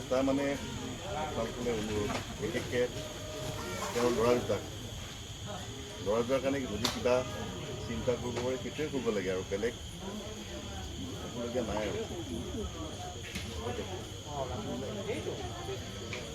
তাৰ মানে আপোনালোকলৈ অনুৰোধ বিশেষকৈ তেওঁৰ ল'ৰা দুটাৰ কাৰণে যদি কিবা চিন্তা কৰিব পাৰে সেইটোৱে কৰিব লাগে আৰু বেলেগ হ'বলগীয়া নাই আৰু